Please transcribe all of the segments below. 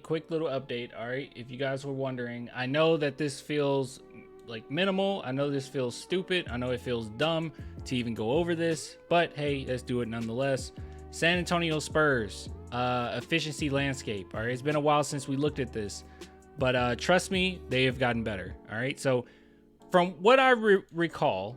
Quick little update. All right. If you guys were wondering, I know that this feels like minimal. I know this feels stupid. I know it feels dumb to even go over this, but hey, let's do it nonetheless. San Antonio Spurs, efficiency landscape. All right. It's been a while since we looked at this, but trust me, they have gotten better. All right. So from what I recall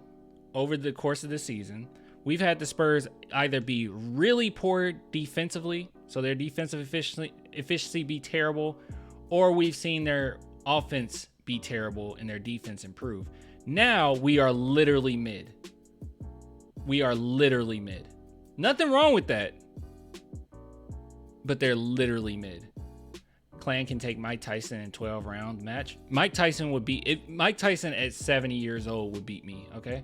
over the course of the season, we've had the Spurs either be really poor defensively, so their defensive efficiency be terrible, or we've seen their offense be terrible and their defense improve. Now we are literally mid. We are literally mid. Nothing wrong with that, but they're literally mid. Clan can take Mike Tyson in 12-round match. Mike Tyson at 70 years old would beat me, okay?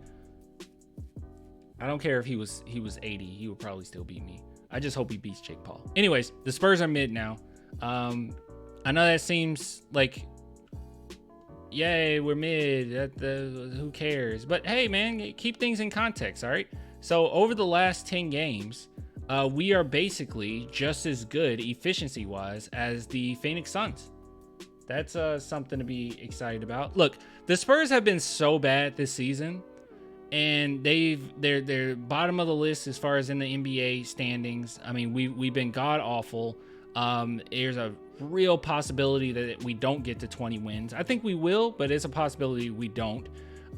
I don't care if he was 80, he would probably still beat me. I just hope he beats Jake Paul. Anyways, the Spurs are mid now. I know that seems like, yay, we're mid. Who cares? But hey, man, keep things in context, all right? So over the last 10 games, we are basically just as good efficiency-wise as the Phoenix Suns. That's something to be excited about. Look, the Spurs have been so bad this season, and they're bottom of the list as far as in the NBA standings. I mean, we've been god awful. There's a real possibility that we don't get to 20 wins. I think we will, but it's a possibility we don't.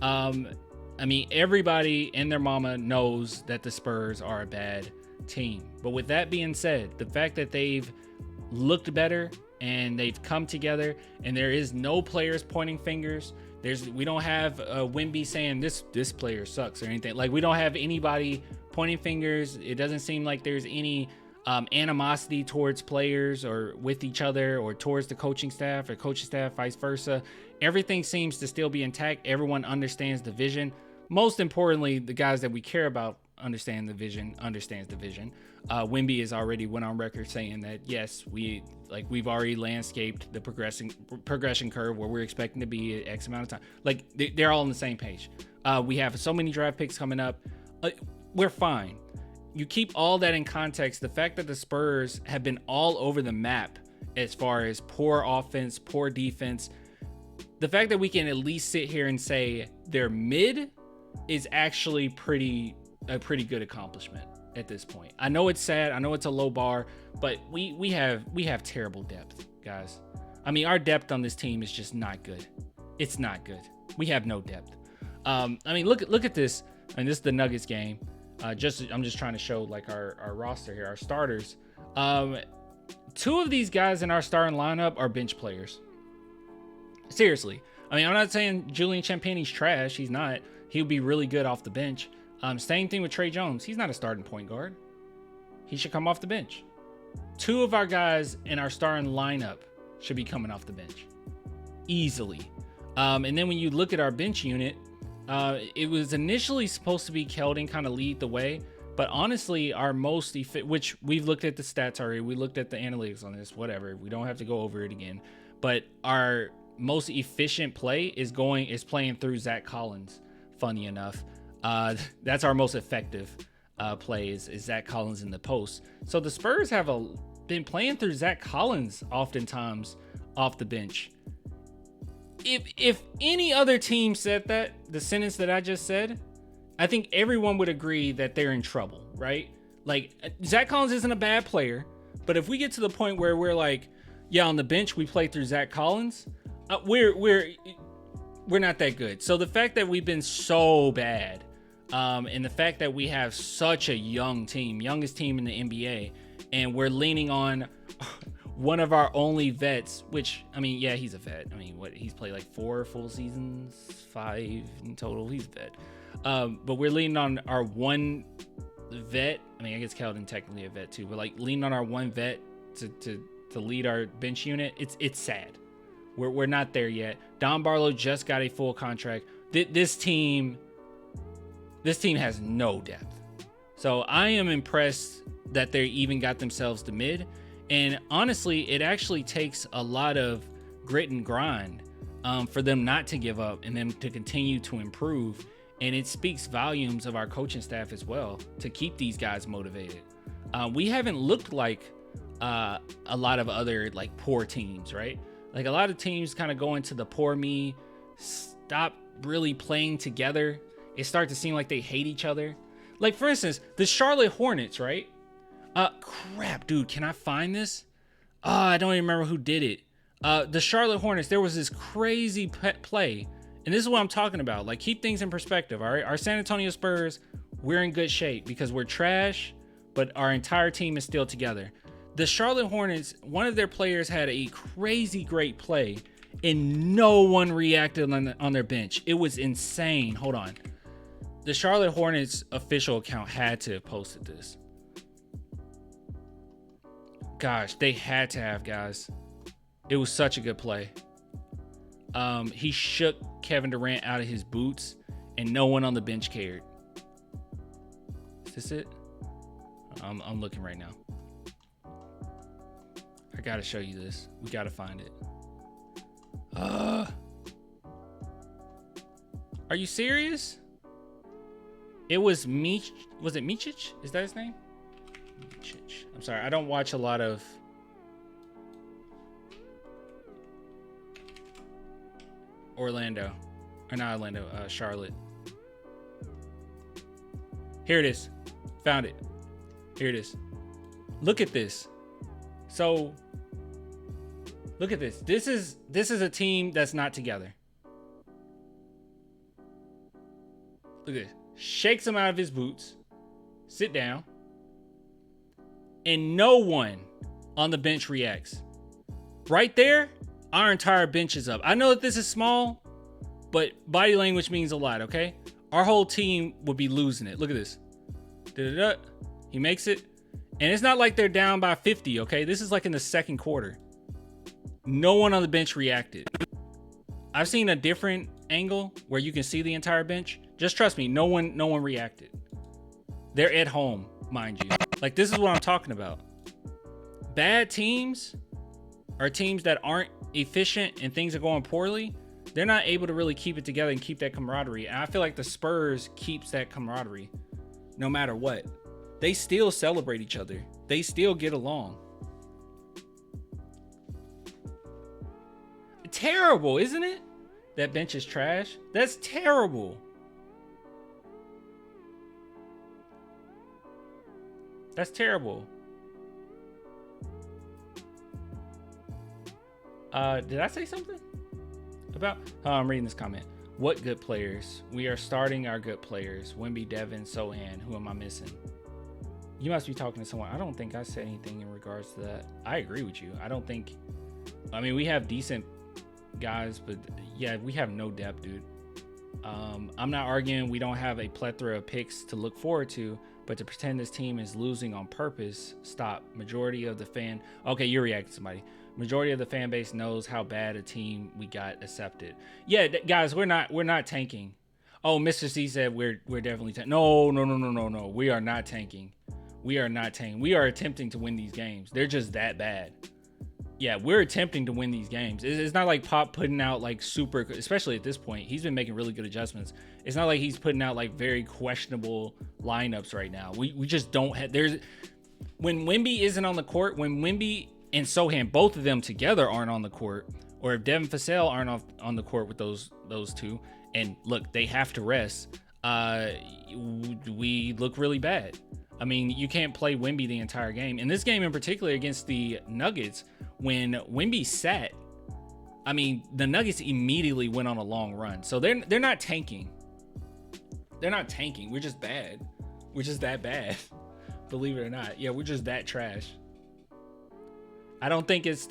I mean, everybody and their mama knows that the Spurs are a bad team. But with that being said, the fact that they've looked better and they've come together, and there is no players pointing fingers. We don't have Wemby saying this player sucks or anything. Like, we don't have anybody pointing fingers. It doesn't seem like there's any animosity towards players or with each other or towards the coaching staff or coaching staff, vice versa. Everything seems to still be intact. Everyone understands the vision. Most importantly, the guys that we care about understands the vision. Wemby has already went on record saying that, yes, we've already landscaped the progression curve where we're expecting to be at X amount of time. Like, they're all on the same page. We have so many draft picks coming up. We're fine. You keep all that in context. The fact that the Spurs have been all over the map as far as poor offense, poor defense, the fact that we can at least sit here and say they're mid is actually a pretty good accomplishment at this point. I know it's sad. I know it's a low bar, but we have terrible depth, guys. I mean, our depth on this team is just not good. It's not good. We have no depth. I mean, look at this. I mean, this is the Nuggets game. I'm just trying to show like our roster here, our starters. Two of these guys in our starting lineup are bench players. Seriously. I mean, I'm not saying Julian Champagne's trash. He's not. He'll be really good off the bench. Same thing with Trey Jones. He's not a starting point guard. He should come off the bench. Two of our guys in our starting lineup should be coming off the bench easily. And then when you look at our bench unit, it was initially supposed to be Keldon kind of lead the way, but honestly, our most which we've looked at the stats already, we looked at the analytics on this, whatever. We don't have to go over it again. But our most efficient play is playing through Zach Collins. Funny enough, that's our most effective play is Zach Collins in the post. So the Spurs have been playing through Zach Collins oftentimes off the bench. If any other team said that, the sentence that I just said, I think everyone would agree that they're in trouble, right? Like, Zach Collins isn't a bad player, but if we get to the point where we're like, yeah, on the bench we play through Zach Collins, we're not that good. So the fact that we've been so bad, and the fact that we have such a young team, youngest team in the NBA, and we're leaning on one of our only vets, which, I mean, yeah, he's a vet. I mean, he's played like 4 full seasons, 5 in total. He's a vet. But we're leaning on our one vet. I mean, I guess Keldon technically a vet too, but like leaning on our one vet to lead our bench unit. It's sad. We're not there yet. Don Barlow just got a full contract. This team has no depth. So I am impressed that they even got themselves to mid. And honestly, it actually takes a lot of grit and grind for them not to give up and them to continue to improve. And it speaks volumes of our coaching staff as well to keep these guys motivated. We haven't looked like a lot of other like poor teams, right? Like a lot of teams kind of go into the poor me, stop really playing together. It starts to seem like they hate each other. Like for instance, the Charlotte Hornets, right? Crap, dude, can I find this? I don't even remember who did it. The Charlotte Hornets, there was this crazy play. And this is what I'm talking about. Like, keep things in perspective, all right? Our San Antonio Spurs, we're in good shape because we're trash, but our entire team is still together. The Charlotte Hornets, one of their players had a crazy great play, and no one reacted on their bench. It was insane. Hold on. The Charlotte Hornets official account had to have posted this. Gosh, they had to have, guys. It was such a good play. He shook Kevin Durant out of his boots, and no one on the bench cared. Is this it? I'm looking right now. I gotta show you this. We gotta find it. Are you serious? It was Was it Micic? Is that his name? Micic. I'm sorry. I don't watch a lot of. Charlotte. Here it is. Found it. Here it is. Look at this. So, look at this. This is a team that's not together. Look at this. Shakes him out of his boots. Sit down. And no one on the bench reacts. Right there, our entire bench is up. I know that this is small, but body language means a lot, okay? Our whole team would be losing it. Look at this. Da-da-da. He makes it. And it's not like they're down by 50, okay? This is like in the second quarter. No one on the bench reacted. I've seen a different angle where you can see the entire bench. Just trust me, no one reacted. They're at home, mind you. Like, this is what I'm talking about. Bad teams are teams that aren't efficient and things are going poorly. They're not able to really keep it together and keep that camaraderie. And I feel like the Spurs keeps that camaraderie no matter what. They still celebrate each other. They still get along. Terrible, isn't it? That bench is trash. That's terrible. That's terrible. Did I say something about? Oh, I'm reading this comment. What good players? We are starting our good players. Wemby, Devin, Sohan. Who am I missing? You must be talking to someone. I don't think I said anything in regards to that. I agree with you. I mean, we have decent guys, but yeah, we have no depth, dude. I'm not arguing we don't have a plethora of picks to look forward to, but to pretend this team is losing on purpose, stop. Majority of the fan. Okay, you're reacting to somebody. Majority of the fan base knows how bad a team we got accepted. Yeah, guys, we're not tanking. Oh, Mr. C said we're definitely tanking. No. We are not tanking. We are not tanking. We are attempting to win these games. They're just that bad. Yeah, we're attempting to win these games. It's not like Pop putting out like super, especially at this point. He's been making really good adjustments. It's not like he's putting out like very questionable lineups right now. We just don't have. When Wemby isn't on the court, when Wemby and Sohan, both of them together aren't on the court, or if Devin Vassell aren't on the court with those two, and look, they have to rest. We look really bad. I mean, you can't play Wemby the entire game. In this game in particular against the Nuggets, when Wemby sat, I mean, the Nuggets immediately went on a long run. So they're not tanking. They're not tanking. We're just bad. We're just that bad. Believe it or not. Yeah, we're just that trash. I don't think it's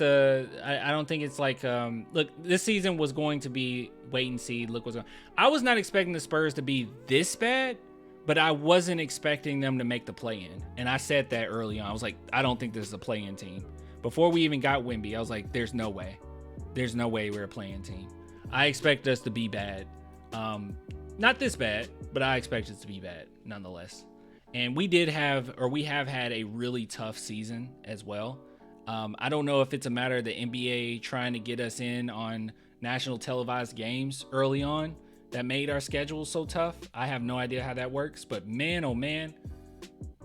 like, look, this season was going to be wait and see. Look what's going on. I was not expecting the Spurs to be this bad, but I wasn't expecting them to make the play-in. And I said that early on. I was like, I don't think this is a play-in team. Before we even got Wemby, I was like, there's no way. There's no way we're a play-in team. I expect us to be bad. Not this bad, but I expect us to be bad nonetheless. And we have had a really tough season as well. I don't know if it's a matter of the NBA trying to get us in on national televised games early on that made our schedule so tough. I have no idea how that works, but man, oh man,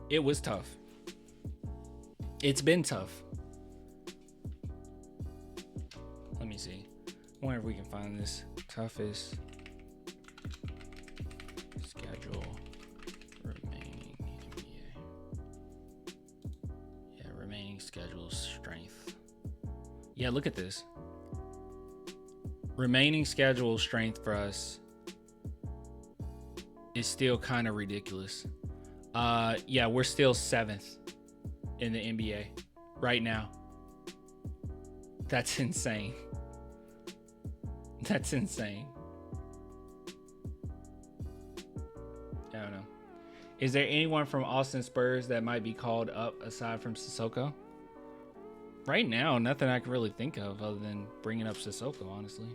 it was tough. It's been tough. Let me see. I wonder if we can find this toughest schedule remaining NBA. Yeah, remaining schedule strength. Yeah, look at this. Remaining schedule strength for us is still kind of ridiculous. Yeah, we're still 7th in the NBA right now. That's insane. That's insane. I don't know. Is there anyone from Austin Spurs that might be called up aside from Sissoko? Right now, nothing I can really think of other than bringing up Sissoko, honestly.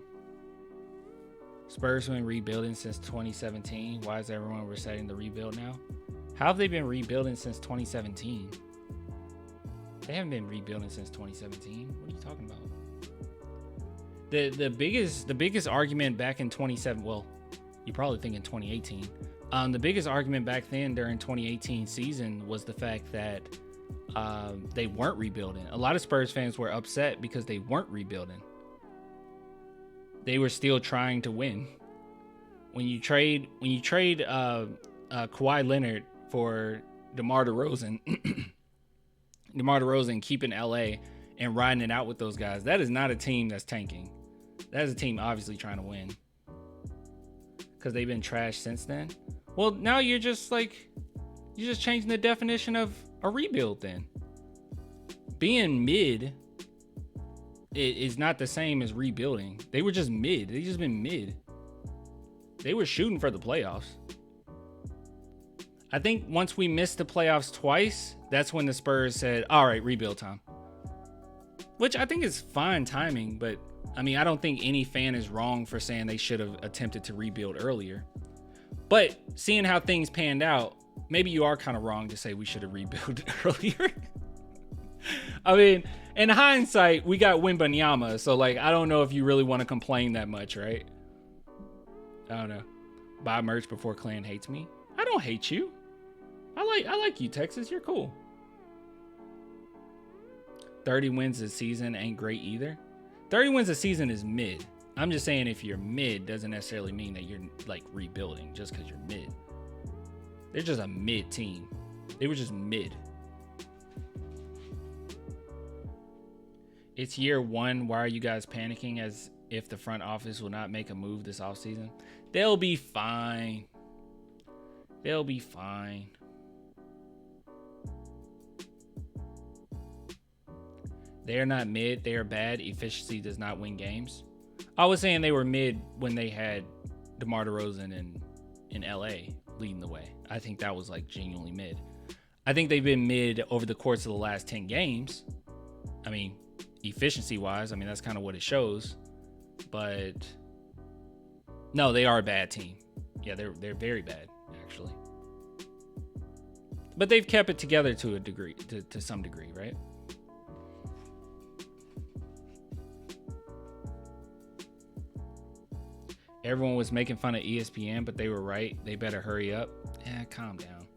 Spurs have been rebuilding since 2017. Why is everyone resetting the rebuild now? How have they been rebuilding since 2017? They haven't been rebuilding since 2017. What are you talking about? The biggest argument back in 2017, well, you probably think in 2018. The biggest argument back then during 2018 season was the fact that they weren't rebuilding. A lot of Spurs fans were upset because they weren't rebuilding. They were still trying to win. When you trade Kawhi Leonard for DeMar DeRozan, DeMar DeRozan keeping LA and riding it out with those guys, that is not a team that's tanking. That is a team obviously trying to win. Because they've been trashed since then. Well, now you're just changing the definition of a rebuild then. Being mid is not the same as rebuilding. They were just mid. They just been mid. They were shooting for the playoffs. I think once we missed the playoffs twice, that's when the Spurs said, all right, rebuild time. Which I think is fine timing, but I mean, I don't think any fan is wrong for saying they should have attempted to rebuild earlier. But seeing how things panned out, maybe you are kind of wrong to say we should have rebuilt earlier. I mean, in hindsight, we got Wembanyama, so like, I don't know if you really want to complain that much, right? I don't know. Buy merch before Clan hates me. I don't hate you. I like you, Texas. You're cool. 30 wins a season ain't great either. 30 wins a season is mid. I'm just saying if you're mid doesn't necessarily mean that you're like rebuilding just because you're mid. They're just a mid team. They were just mid. It's year one. Why are you guys panicking as if the front office will not make a move this offseason? They'll be fine. They'll be fine. They are not mid. They are bad. Efficiency does not win games. I was saying they were mid when they had DeMar DeRozan in LA leading the way. I think that was like genuinely mid. I think they've been mid over the course of the last 10 games. I mean, efficiency wise, I mean, that's kind of what it shows. But no, they are a bad team. Yeah, they're very bad, actually. But they've kept it together to a degree, to some degree, right? Everyone was making fun of ESPN, but they were right. They better hurry up. Calm down.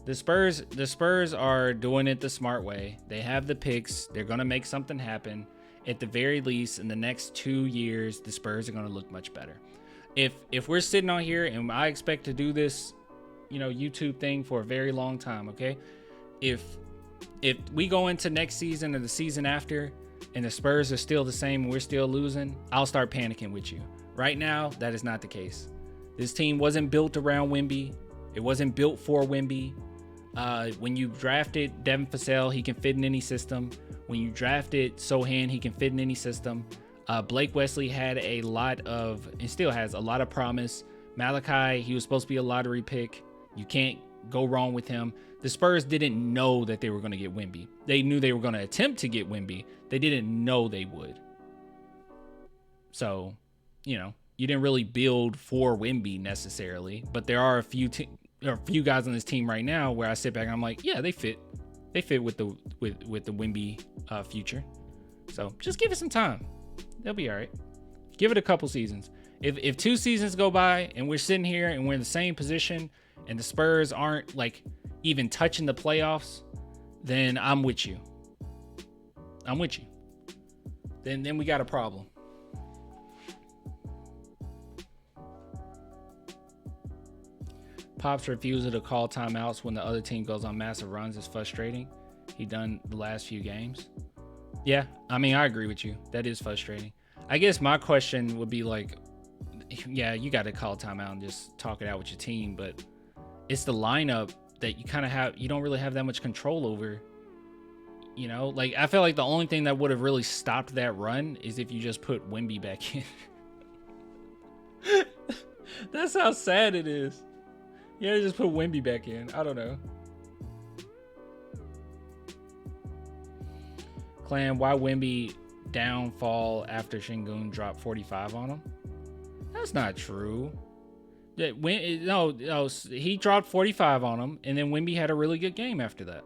The Spurs are doing it the smart way. They have the picks. They're going to make something happen. At the very least, in the next 2 years, the Spurs are going to look much better. If we're sitting on here and I expect to do this, YouTube thing for a very long time, okay? If we go into next season or the season after and the Spurs are still the same and we're still losing, I'll start panicking with you. Right now, that is not the case. This team wasn't built around Wemby. It wasn't built for Wemby. When you drafted Devin Vassell, he can fit in any system. When you drafted Sohan, he can fit in any system. Blake Wesley had a lot of, and still has a lot of promise. Malachi, he was supposed to be a lottery pick. You can't go wrong with him. The Spurs didn't know that they were going to get Wemby. They knew they were going to attempt to get Wemby. They didn't know they would. So, you didn't really build for Wemby necessarily, but there are a few guys on this team right now where I sit back and I'm like, yeah, they fit with the Wemby future. So just give it some time. They'll be all right. Give it a couple seasons. If 2 seasons go by and we're sitting here and we're in the same position and the Spurs aren't like even touching the playoffs, then I'm with you. I'm with you. Then we got a problem. Pop's refusal to call timeouts when the other team goes on massive runs is frustrating. He done the last few games. Yeah, I mean, I agree with you. That is frustrating. I guess my question would be like, yeah, you got to call timeout and just talk it out with your team, but it's the lineup that you kind of have, you don't really have that much control over. You know, like I feel like the only thing that would have really stopped that run is if you just put Wemby back in. That's how sad it is. Yeah, just put Wemby back in. I don't know. Clan, why Wemby downfall after Şengün dropped 45 on him? That's not true. No, he dropped 45 on him, and then Wemby had a really good game after that.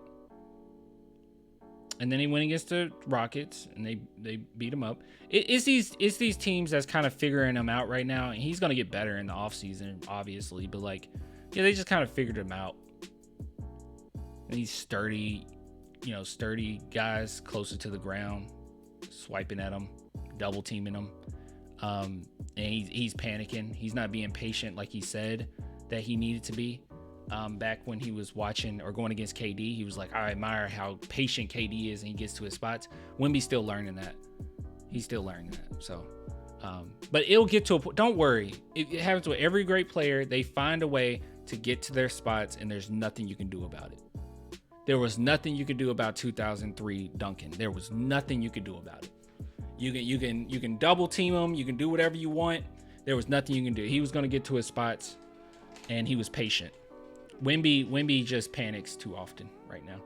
And then he went against the Rockets, and they beat him up. It's these teams that's kind of figuring him out right now, and he's gonna get better in the offseason, obviously. But like, yeah, they just kind of figured him out. And he's sturdy guys closer to the ground, swiping at him, double teaming him. And he's panicking. He's not being patient like he said that he needed to be. Back when he was watching or going against KD, he was like, I admire how patient KD is and he gets to his spots. Wemby's still learning that. He's still learning that. So, but it'll get to a point. Don't worry. It happens with every great player. They find a way to get to their spots, and there's nothing you can do about it. There was nothing you could do about 2003 Duncan. There was nothing you could do about it. You can double team him. You can do whatever you want. There was nothing you can do. He was going to get to his spots, and he was patient. Wemby just panics too often right now,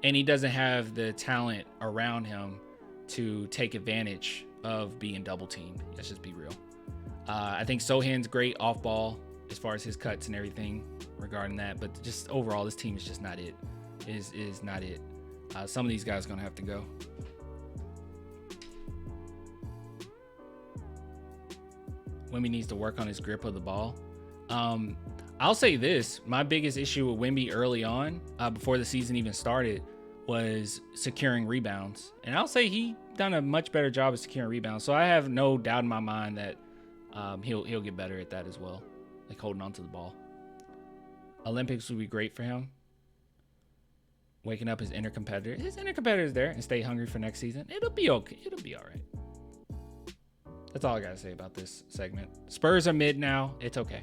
and he doesn't have the talent around him to take advantage of being double teamed. Let's just be real. I think Sohan's great off ball as far as his cuts and everything regarding that, but just overall, this team is just not it. Is not it. Some of these guys are gonna have to go. Wemby needs to work on his grip of the ball. I'll say this: my biggest issue with Wemby early on, before the season even started, was securing rebounds, and I'll say he done a much better job of securing rebounds. So I have no doubt in my mind that he'll get better at that as well, like holding on to the ball. Olympics would be great for him. Waking up his inner competitor. His inner competitor is there, and stay hungry for next season. It'll be okay. It'll be all right. That's all I gotta say about this segment. Spurs are mid now. It's okay.